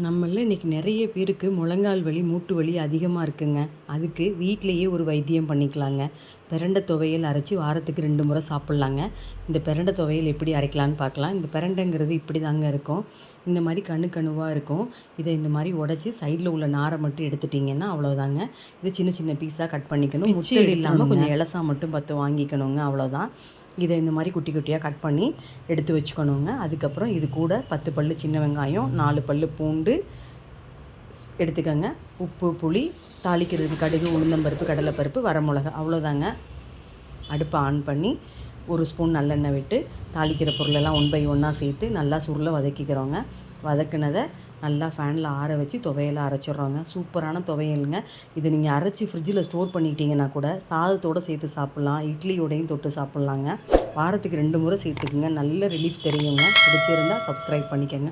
நம்மள இன்றைக்கி நிறைய பேருக்கு முழங்கால் வலி மூட்டு வலி அதிகமாக இருக்குங்க. அதுக்கு வீட்டிலையே ஒரு வைத்தியம் பண்ணிக்கலாங்க. பிரண்டை துவையல் அரைச்சி வாரத்துக்கு 2 முறை சாப்பிட்லாங்க. இந்த பிரண்டை துவையல் எப்படி அரைக்கலான்னு பார்க்கலாம். இந்த பிரண்டைங்கிறது இப்படி தாங்க இருக்கும். இந்த மாதிரி கணுவாக இருக்கும். இதை இந்த மாதிரி உடச்சி சைடில் உள்ள நாரை மட்டும் எடுத்துட்டிங்கன்னா அவ்வளோதாங்க. இதை சின்ன சின்ன பீஸாக கட் பண்ணிக்கணும். முச்சல் இல்லாமல் கொஞ்சம் இலசா மட்டும் பார்த்து வாங்கிக்கணுங்க, அவ்வளோதான். இதை இந்த மாதிரி குட்டி குட்டியாக கட் பண்ணி எடுத்து வச்சுக்கணுங்க. அதுக்கப்புறம் இது கூட 10 பல் சின்ன வெங்காயம், 4 பல் பூண்டு எடுத்துக்கோங்க. உப்பு, புளி, தாளிக்கிறதுக்கு கடுகு, உளுந்தம்பருப்பு, கடலைப்பருப்பு, வரமிளகா, அவ்வளோதாங்க. அடுப்பை ஆன் பண்ணி 1 ஸ்பூன் நல்லெண்ணெய் விட்டு தாளிக்கிற பொருளெல்லாம் 1 பை 1 சேர்த்து நல்லா சுருள வதக்கிக்கிறோங்க. வதக்குனதை நல்லா ஃபேனில் ஆற வச்சு துவையலாக அரைச்சிட்றோங்க. சூப்பரான துவையலுங்க. இதை நீங்கள் அரைச்சி ஃப்ரிட்ஜில் ஸ்டோர் பண்ணிக்கிட்டிங்கன்னா கூட சாதத்தோடு சேர்த்து சாப்பிட்லாம், இட்லியோடையும் தொட்டு சாப்பிட்லாங்க. வாரத்துக்கு 2 முறை சேர்த்துக்குங்க. நல்ல ரிலீஃப் தெரியுங்க. பிடிச்சிருந்தால் சப்ஸ்கிரைப் பண்ணிக்கோங்க.